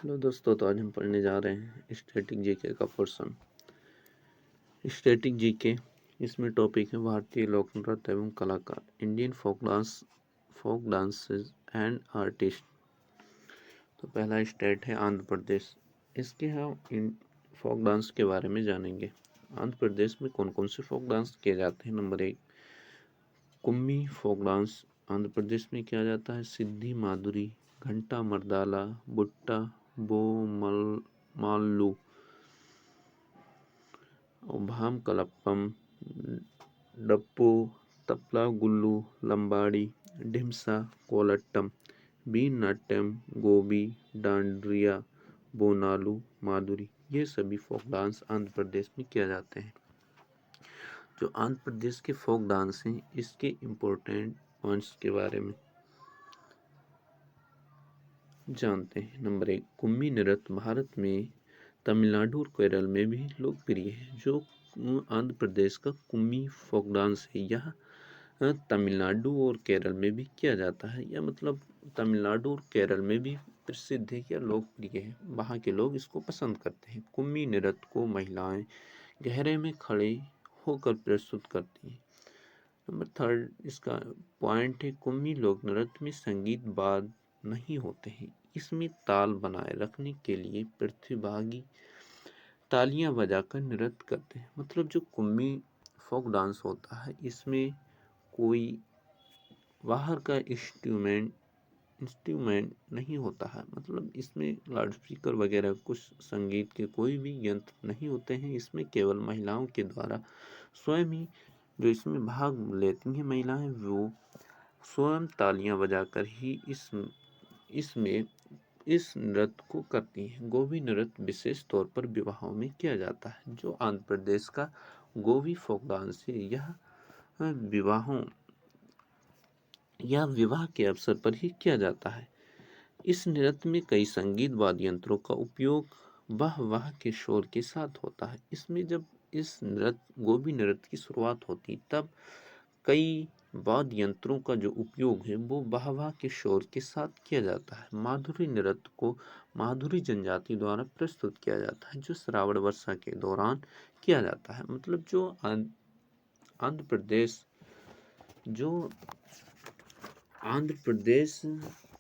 Hello दोस्तों, तो आज हम पढ़ने जा रहे हैं स्टैटिक जीके का पोर्शन। स्टैटिक जीके इसमें टॉपिक है भारतीय लोक नृत्य एवं कलाकार, Indian folk dances and artist. तो पहला स्टेट है आंध्र प्रदेश। इसके हम इन फोक डांस के बारे में जानेंगे। आंध्र प्रदेश में कौन कौन से फोक डांस किए जाते हैं। Number 1, Kummi folk dance Andhra Pradesh में किया जाता है। सिद्धि माधुरी, घंटा मर्दाला, बुट्टा, माल्लू, भाम कलप्पम, डप्पू, तपला गुल्लू, लंबाड़ी, ढिमसा, कोलट्टम, बीन नाट्यम, गोबी, डांडरिया, बोनालू, माधुरी, ये सभी फोक डांस आंध्र प्रदेश में किया जाते हैं। जो आंध्र प्रदेश के फोक डांस हैं, इसके इम्पोर्टेंट पॉइंट्स के बारे में जानते हैं। नंबर 1, कुम्मी नृत्य भारत में तमिलनाडु और केरल में भी लोकप्रिय है। जो आंध्र प्रदेश का कुम्मी फोक डांस है, यह तमिलनाडु और केरल में भी किया जाता है। यह मतलब तमिलनाडु और केरल में भी प्रसिद्ध है, या लोकप्रिय है। वहाँ के लोग इसको पसंद करते हैं। कुम्मी नृत्य को महिलाएं गहरे में खड़े होकर प्रस्तुत करती हैं। नंबर 3, इसका पॉइंट है, कुम्मी लोक नृत्य में संगीत वाद्य नहीं होते हैं। इसमें ताल बनाए रखने के लिए प्रतिभागी तालियां बजाकर नृत्य करते हैं। मतलब जो कुम्मी फोक डांस होता है, इसमें कोई बाहर का इंस्ट्रूमेंट नहीं होता है। मतलब इसमें लाउड स्पीकर वगैरह कुछ संगीत के कोई भी यंत्र नहीं होते हैं। इसमें केवल महिलाओं के द्वारा स्वयं ही, जो इसमें भाग लेती हैं महिलाएं, वो स्वयं तालियां बजाकर ही इसमें इस नृत्य को करती हैं। गोबी नृत्य विशेष तौर पर विवाहों में किया जाता है। जो आंध्र प्रदेश का गोबी फोक डांस है, यह विवाह के अवसर पर ही किया जाता है। इस नृत्य में कई संगीत वाद्य यंत्रों का उपयोग वाह वाह के शोर के साथ होता है। इसमें जब इस गोबी नृत्य की शुरुआत होती, तब कई वाद्य यंत्रों का जो उपयोग है, वो वाह वाह के शोर के साथ किया जाता है। माधुरी नृत्य को माधुरी जनजाति द्वारा प्रस्तुत किया जाता है, जो श्रावण वर्षा के दौरान किया जाता है। मतलब जो आंध्र प्रदेश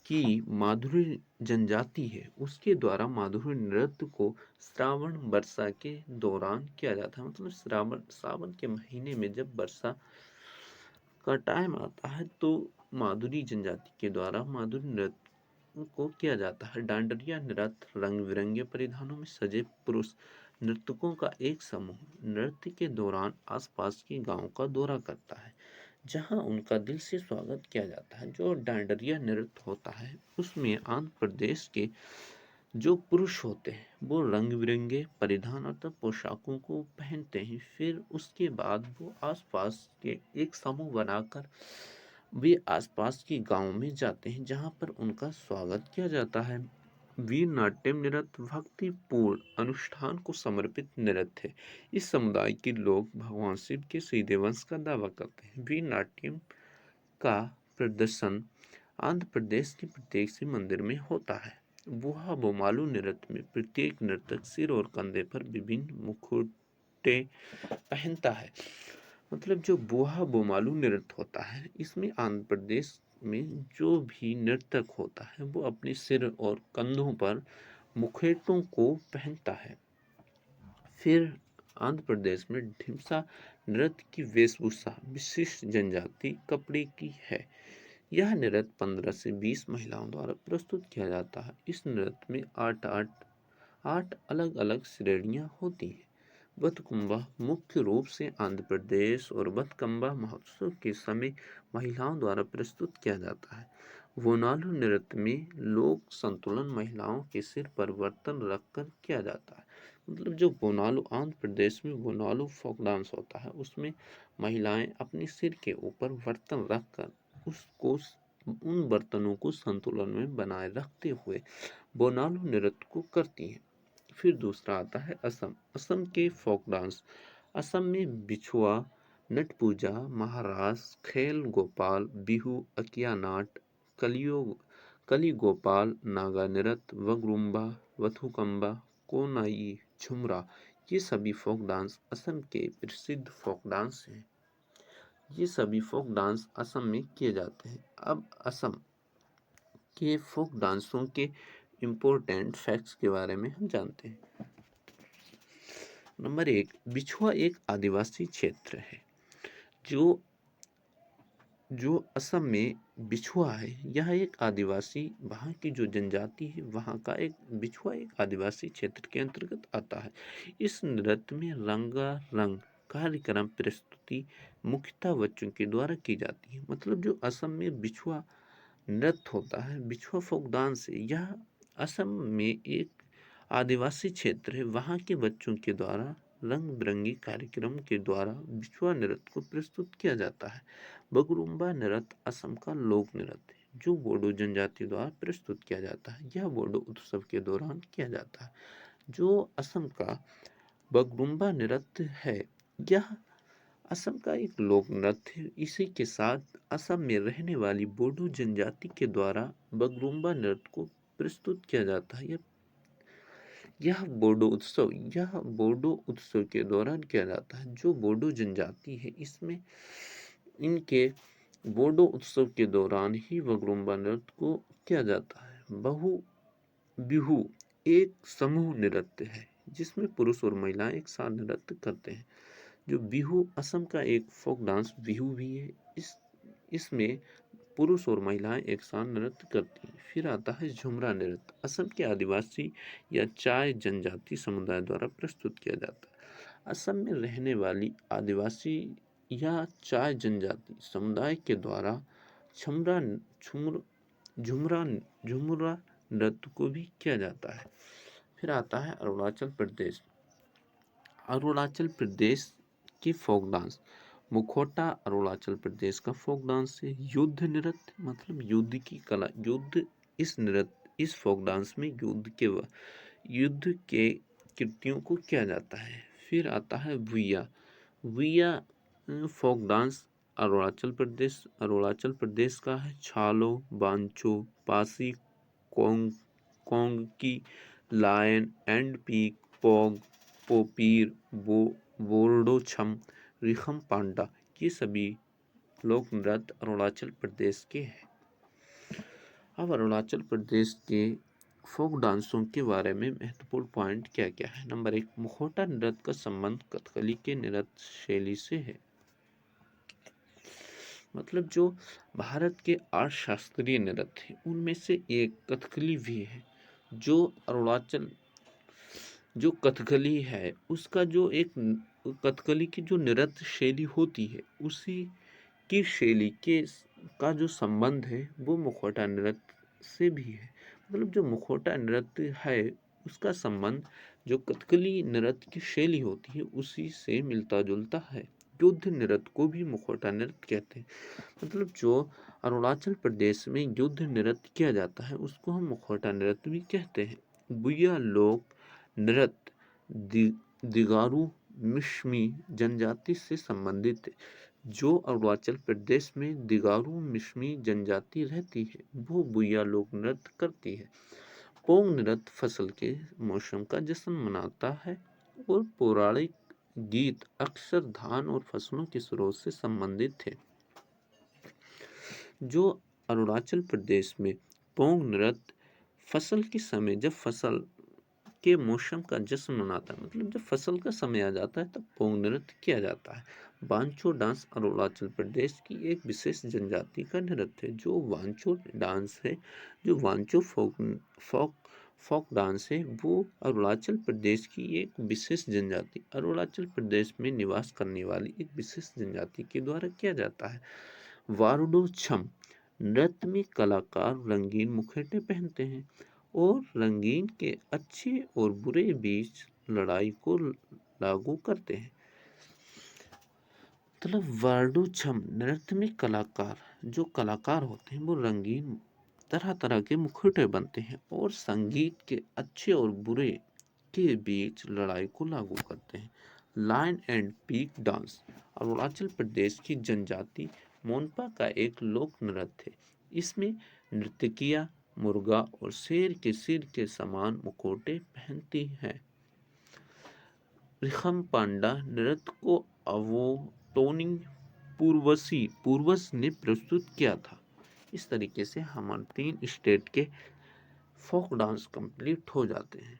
की माधुरी जनजाति है, उसके द्वारा माधुरी नृत्य को श्रावण वर्षा के दौरान किया जाता है। मतलब सावन के महीने में जब वर्षा का टाइम आता है, तो माधुरी जनजाति के द्वारा माधुरी नृत्य को किया जाता है। डांडरिया नृत्य रंग बिरंगे परिधानों में सजे पुरुष नर्तकों का एक समूह नृत्य के दौरान आसपास के गांव का दौरा करता है, जहां उनका दिल से स्वागत किया जाता है। जो डांडरिया नृत्य होता है, उसमें आंध्र प्रदेश के जो पुरुष होते हैं, वो रंग बिरंगे परिधान अर्थात पोशाकों को पहनते हैं। फिर उसके बाद वो आसपास के एक समूह बनाकर वे आसपास के गांव में जाते हैं, जहां पर उनका स्वागत किया जाता है। वीर नाट्यम नृत्य भक्तिपूर्ण अनुष्ठान को समर्पित नृत्य है। इस समुदाय के लोग भगवान शिव के सीधे वंश का दावा करते हैं। वीर नाट्यम का प्रदर्शन आंध्र प्रदेश के प्रत्येक शिव मंदिर में होता है। बुहा बोमालू नृत्य में प्रत्येक नर्तक सिर और कंधे पर विभिन्न मुकुटे पहनता है। मतलब जो बुहा बोमालू नृत्य होता है, इसमें आंध्र प्रदेश में जो भी नर्तक होता है, वो अपने सिर और कंधों पर मुखेटों को पहनता है। फिर आंध्र प्रदेश में ढिमसा नृत्य की वेशभूषा विशिष्ट जनजाति कपड़े की है। यह नृत्य 15 से 20 महिलाओं द्वारा प्रस्तुत किया जाता है। इस नृत्य में आठ अलग अलग श्रेणियां होती हैं। बथकुंबा मुख्य रूप से आंध्र प्रदेश और बथकंबा महोत्सव के समय महिलाओं द्वारा प्रस्तुत किया जाता है। वोनालू नृत्य में लोक संतुलन महिलाओं के सिर पर बर्तन रखकर किया जाता है। मतलब जो वोनालू आंध्र प्रदेश में वोनालू फोक डांस होता है, उसमें महिलाएं अपने सिर के ऊपर बर्तन रखकर उन बर्तनों को संतुलन में बनाए रखते हुए बोनालू नृत्य को करती हैं। फिर दूसरा आता है असम के फोक डांस। असम में बिछुआ, नट पूजा, महारास, खेल गोपाल, बिहू, अकिया नाट, कली गोपाल, नागा नृत्य, वगरुम्बा, वथुकम्बा, कोनाई, झुमरा, ये सभी फोक डांस असम के प्रसिद्ध फोक डांस हैं। ये सभी फोक डांस असम में किए जाते हैं। अब असम के फोक डांसों के इम्पोर्टेंट फैक्ट्स के बारे में हम जानते हैं। नंबर 1, बिछुआ एक आदिवासी क्षेत्र है। जो जो असम में बिछुआ है, यह एक आदिवासी, वहाँ की जो जनजाति है वहाँ का एक बिछुआ एक आदिवासी क्षेत्र के अंतर्गत आता है। इस नृत्य में रंगारंग कार्यक्रम प्रस्तुति मुख्यतः बच्चों के द्वारा की जाती है। मतलब जो असम में बिछुआ नृत्य होता है, बिछुआ फोक डांस है, यह असम में एक आदिवासी क्षेत्र है, वहाँ के बच्चों के द्वारा रंग बिरंगी कार्यक्रम के द्वारा बिछुआ नृत्य को प्रस्तुत किया जाता है। बगरुम्बा नृत्य असम का लोक नृत्य है, जो बोडो जनजाति द्वारा प्रस्तुत किया जाता है। यह बोडो उत्सव के दौरान किया जाता है। जो असम का बगरुम्बा नृत्य है, यह असम का एक लोक नृत्य है। इसी के साथ असम में रहने वाली बोडो जनजाति के द्वारा बगरुम्बा नृत्य को प्रस्तुत किया जाता है। यह बोडो उत्सव के दौरान किया जाता है। जो बोडो जनजाति है, इसमें इनके बोडो उत्सव के दौरान ही बगरुम्बा नृत्य को किया जाता है। बिहू एक समूह नृत्य है, जिसमें पुरुष और महिलाएं एक साथ नृत्य करते हैं। जो बिहू असम का एक फोक डांस बिहू भी है। इसमें पुरुष और महिलाएं एक साथ नृत्य करती हैं। फिर आता है झुमरा नृत्य, असम के आदिवासी या चाय जनजाति समुदाय द्वारा प्रस्तुत किया जाता है। असम में रहने वाली आदिवासी या चाय जनजाति समुदाय के द्वारा झुमरा झुमरा झुमरा नृत्य को भी किया जाता है। फिर आता है अरुणाचल प्रदेश। अरुणाचल प्रदेश की फोक डांस मुखौटा अरुणाचल प्रदेश का फोक डांस है। युद्ध नृत्य मतलब युद्ध की कला, इस फोक डांस में युद्ध के कृतियों को किया जाता है। फिर आता है भुइया फोक डांस अरुणाचल प्रदेश का है। छालो, बांचो, Pasi, Kongki, lion and peak, पोग, Popir, बोर्डो छम, रिखम पांडा, ये सभी लोक नृत्य अरुणाचल प्रदेश के हैं। अब अरुणाचल प्रदेश के फोक डांसों के बारे में महत्वपूर्ण पॉइंट क्या क्या है। नंबर 1, मुखौटा नृत्य का संबंध कथकली के नृत्य शैली से है। मतलब जो भारत के 8 शास्त्रीय नृत्य हैं, उनमें से एक कथकली भी है। जो कथकली है, उसका जो एक कथकली की जो नृत्य शैली होती है, उसी की शैली का जो संबंध है वो मुखौटा नृत्य से भी है। मतलब जो मुखौटा नृत्य है, उसका संबंध जो कथकली नृत्य की शैली होती है उसी से मिलता जुलता है। युद्ध नृत्य को भी मुखौटा नृत्य कहते हैं। मतलब जो अरुणाचल प्रदेश में युद्ध नृत्य किया जाता है उसको हम मुखौटा नृत्य भी कहते हैं। बुया लोक नृत्य दिगारू मिश्मी जनजाति से संबंधित है। जो अरुणाचल प्रदेश में दिगारू मिश्मी जनजाति रहती है, वो बुया लोक नृत्य करती है। पोंग नृत्य फसल के मौसम का जश्न मनाता है और पौराणिक गीत अक्सर धान और फसलों के स्रोत से संबंधित है। जो अरुणाचल प्रदेश में पोंग नृत्य फसल के समय, जब फसल के मौसम का जश्न मनाता है, मतलब जब फसल का समय आ जाता है तब पोंग नृत्य किया जाता है। वांचो डांस अरुणाचल प्रदेश की एक विशेष जनजाति का नृत्य है। जो वांचो डांस है, जो वांचो फोक डांस है, वो अरुणाचल प्रदेश की एक विशेष जनजाति, अरुणाचल प्रदेश में निवास करने वाली एक विशेष जनजाति के द्वारा किया जाता है। वारुडो छम नृत्य में कलाकार रंगीन मुखौटे पहनते हैं और रंगीन के अच्छे और बुरे बीच लड़ाई को लागू करते हैं। मतलब वार्डो छम नृत्य में जो कलाकार होते हैं वो रंगीन तरह तरह के मुखौटे बनते हैं और संगीत के अच्छे और बुरे के बीच लड़ाई को लागू करते हैं। Lion and peak dance Arunachal Pradesh की जनजाति मोनपा का एक लोक नृत्य है। इसमें नर्तकियां मुर्गा और शेर के सिर के समान मुखौटे पहनती है। रिखम पांडा नृत्य को अवोटोनिंग पूर्वज ने प्रस्तुत किया था। इस तरीके से हमारे 3 स्टेट के फोक डांस कंप्लीट हो जाते हैं।